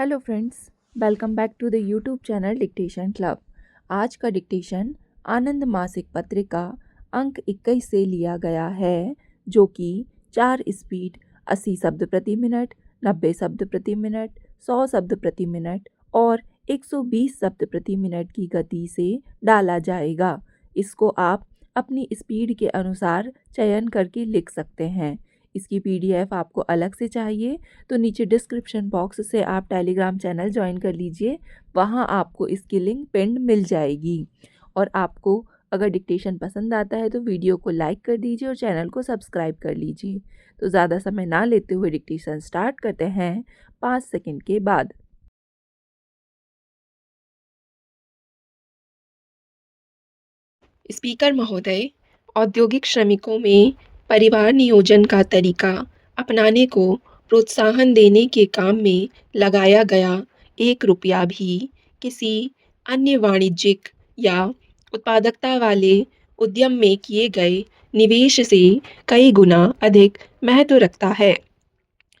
Hello friends, welcome back to the YouTube channel dictation club. आज का dictation आनंद मासिक पत्रिका अंक 21 से लिया गया है, जो कि 4 स्पीड 80 शब्द प्रति मिनट, 90 शब्द प्रति मिनट, 100 शब्द प्रति मिनट और 120 शब्द प्रति मिनट की गति से डाला जाएगा। इसको आप अपनी स्पीड के अनुसार चयन करके लिख सकते हैं। इसकी पीडीएफ आपको अलग से चाहिए तो नीचे डिस्क्रिप्शन बॉक्स से आप टेलीग्राम चैनल ज्वाइन कर लीजिए। वहाँ आपको इसकी लिंक पिंड मिल जाएगी। और आपको अगर डिक्टेशन पसंद आता है तो वीडियो को लाइक कर दीजिए और चैनल को सब्सक्राइब कर लीजिए। तो ज़्यादा समय ना लेते हुए डिक्टेशन स्टार्ट करते हैं 5 सेकंड के बाद। स्पीकर महोदय, औद्योगिक श्रमिकों में परिवार नियोजन का तरीका अपनाने को प्रोत्साहन देने के काम में लगाया गया 1 रुपया भी किसी अन्य वाणिज्यिक या उत्पादकता वाले उद्यम में किए गए निवेश से कई गुना अधिक महत्व रखता है।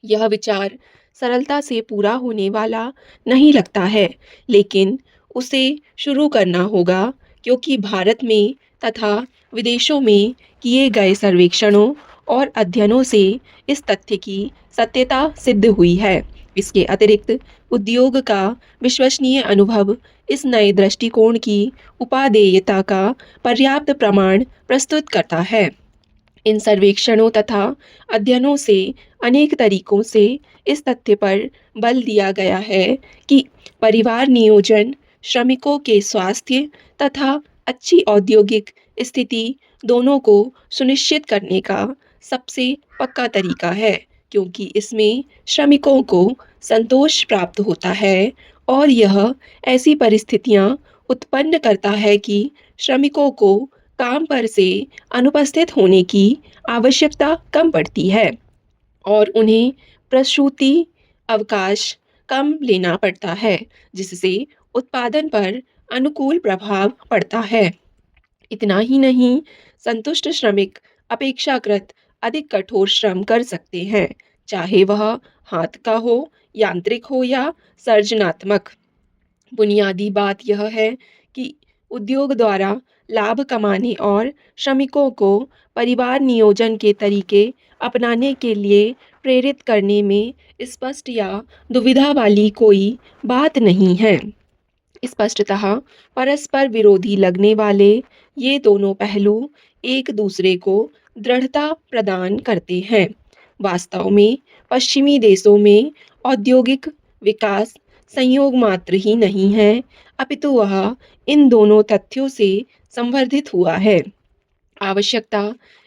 यह विचार सरलता से पूरा होने वाला नहीं लगता है, लेकिन उसे शुरू करना होगा क्योंकि भारत में तथा विदेशों में किए गए सर्वेक्षणों और अध्ययनों से इस तथ्य की सत्यता सिद्ध हुई है। इसके अतिरिक्त उद्योग का विश्वसनीय अनुभव इस नए दृष्टिकोण की उपादेयता का पर्याप्त प्रमाण प्रस्तुत करता है। इन सर्वेक्षणों तथा अध्ययनों से अनेक तरीकों से इस तथ्य पर बल दिया गया है कि परिवार नियोजन श्रमिकों के स्वास्थ्य तथा अच्छी औद्योगिक स्थिति दोनों को सुनिश्चित करने का सबसे पक्का तरीका है, क्योंकि इसमें श्रमिकों को संतोष प्राप्त होता है और यह ऐसी परिस्थितियां उत्पन्न करता है कि श्रमिकों को काम पर से अनुपस्थित होने की आवश्यकता कम पड़ती है और उन्हें प्रसूति अवकाश कम लेना पड़ता है, जिससे उत्पादन पर अनुकूल प्रभाव पड़ता है। इतना ही नहीं, संतुष्ट श्रमिक अपेक्षाकृत अधिक कठोर श्रम कर सकते हैं, चाहे वह हाथ का हो, यांत्रिक हो या सर्जनात्मक। बुनियादी बात यह है कि उद्योग द्वारा लाभ कमाने और श्रमिकों को परिवार नियोजन के तरीके अपनाने के लिए प्रेरित करने में स्पष्ट या दुविधा वाली कोई बात नहीं है। स्पष्टतः परस्पर विरोधी लगने वाले ये दोनों पहलू एक दूसरे को दृढ़ता प्रदान करते हैं। वास्तव में पश्चिमी देशों में औद्योगिक विकास संयोग मात्र ही नहीं है, अपितु वह इन दोनों तथ्यों से संवर्धित हुआ है। आवश्यकता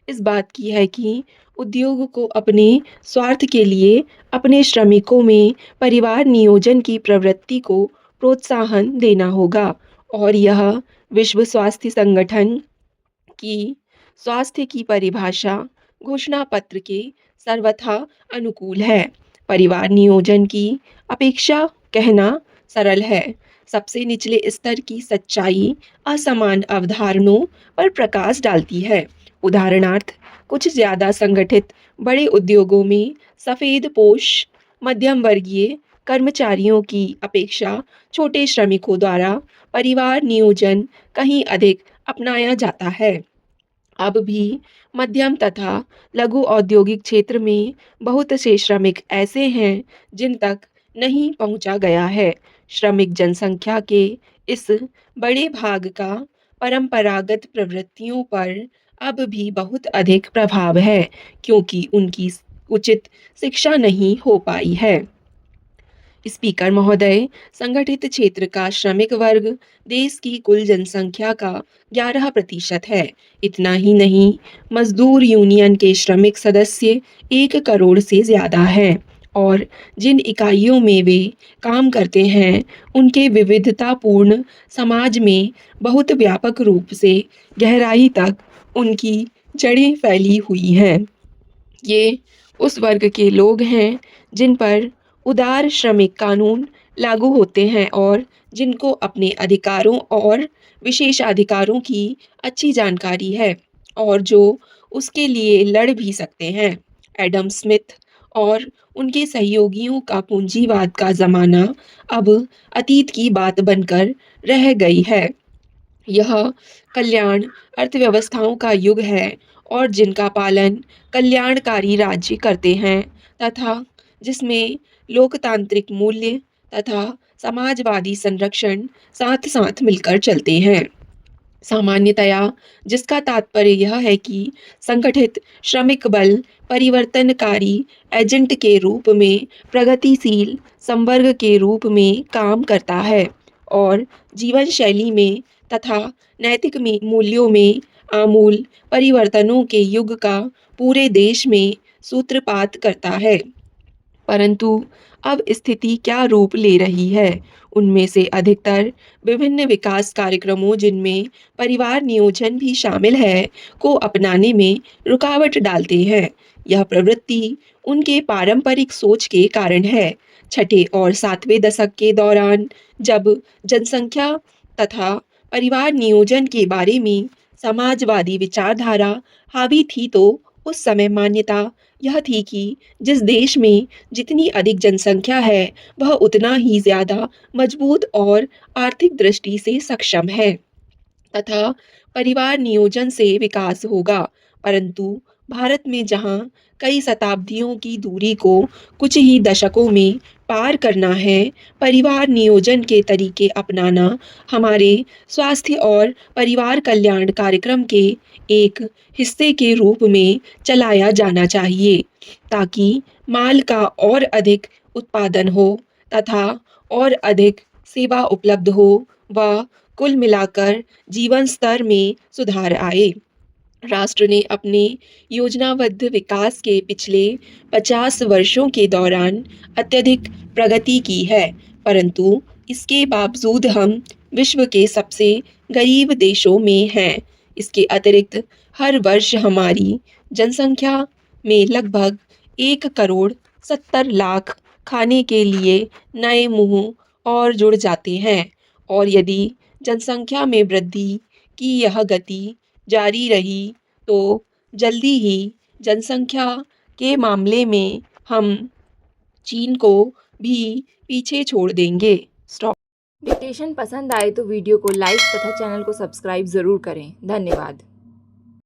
इस बात की है कि उद्योग को अपने स्वार्थ के लिए अपने श्रमिकों में परिवार नियोजन की प्रवृत्ति को प्रोत्साहन देना होगा और यह विश्व स्वास्थ्य संगठन की स्वास्थ्य की परिभाषा घोषणा पत्र के सर्वथा अनुकूल है। परिवार नियोजन की अपेक्षा कहना सरल है। सबसे निचले स्तर की सच्चाई असमान अवधारणाओं पर प्रकाश डालती है। उदाहरणार्थ, कुछ ज़्यादा संगठित बड़े उद्योगों में सफ़ेद पोश मध्यम वर्गीय कर्मचारियों की अपेक्षा छोटे श्रमिकों द्वारा परिवार नियोजन कहीं अधिक अपनाया जाता है। अब भी मध्यम तथा लघु औद्योगिक क्षेत्र में बहुत से श्रमिक ऐसे हैं जिन तक नहीं पहुंचा गया है। श्रमिक जनसंख्या के इस बड़े भाग का परंपरागत प्रवृत्तियों पर अब भी बहुत अधिक प्रभाव है, क्योंकि उनकी उचित शिक्षा नहीं हो पाई है। स्पीकर महोदय, संगठित क्षेत्र का श्रमिक वर्ग देश की कुल जनसंख्या का 11% है। इतना ही नहीं, मजदूर यूनियन के श्रमिक सदस्य 1 करोड़ से ज़्यादा हैं और जिन इकाइयों में वे काम करते हैं उनके विविधतापूर्ण समाज में बहुत व्यापक रूप से गहराई तक उनकी जड़ें फैली हुई हैं। ये उस वर्ग के लोग हैं जिन पर उदार श्रमिक कानून लागू होते हैं और जिनको अपने अधिकारों और विशेषाधिकारों की अच्छी जानकारी है और जो उसके लिए लड़ भी सकते हैं। एडम स्मिथ और उनके सहयोगियों का पूंजीवाद का ज़माना अब अतीत की बात बनकर रह गई है। यह कल्याण अर्थव्यवस्थाओं का युग है और जिनका पालन कल्याणकारी राज्य करते हैं तथा जिसमें लोकतांत्रिक मूल्य तथा समाजवादी संरक्षण साथ-साथ मिलकर चलते हैं। सामान्यतया जिसका तात्पर्य यह है कि संगठित श्रमिक बल परिवर्तनकारी एजेंट के रूप में प्रगतिशील संवर्ग के रूप में काम करता है और जीवन शैली में तथा नैतिक मूल्यों में आमूल परिवर्तनों के युग का पूरे देश में सूत्रपात करता है। परंतु अब स्थिति क्या रूप ले रही है? उनमें से अधिकतर विभिन्न विकास कार्यक्रमों जिनमें परिवार नियोजन भी शामिल है, को अपनाने में रुकावट डालते हैं। यह प्रवृत्ति उनके पारंपरिक सोच के कारण है। छठे और सातवें दशक के दौरान जब जनसंख्या तथा परिवार नियोजन के बारे में समाजवादी विचारधारा हावी थी तो उस समय मान्यता यह थी कि जिस देश में जितनी अधिक जनसंख्या है वह उतना ही ज़्यादा मजबूत और आर्थिक दृष्टि से सक्षम है तथा परिवार नियोजन से विकास होगा। परंतु भारत में जहाँ कई शताब्दियों की दूरी को कुछ ही दशकों में पार करना है, परिवार नियोजन के तरीके अपनाना हमारे स्वास्थ्य और परिवार कल्याण कार्यक्रम के एक हिस्से के रूप में चलाया जाना चाहिए ताकि माल का और अधिक उत्पादन हो तथा और अधिक सेवा उपलब्ध हो व कुल मिलाकर जीवन स्तर में सुधार आए। राष्ट्र ने अपने योजनाबद्ध विकास के पिछले 50 वर्षों के दौरान अत्यधिक प्रगति की है, परंतु इसके बावजूद हम विश्व के सबसे गरीब देशों में हैं। इसके अतिरिक्त हर वर्ष हमारी जनसंख्या में लगभग 1,70,00,000 खाने के लिए नए मुंह और जुड़ जाते हैं और यदि जनसंख्या में वृद्धि की यह गति जारी रही तो जल्दी ही जनसंख्या के मामले में हम चीन को भी पीछे छोड़ देंगे। स्टॉप। डिक्टेशन पसंद आए तो वीडियो को लाइक तथा चैनल को सब्सक्राइब ज़रूर करें। धन्यवाद।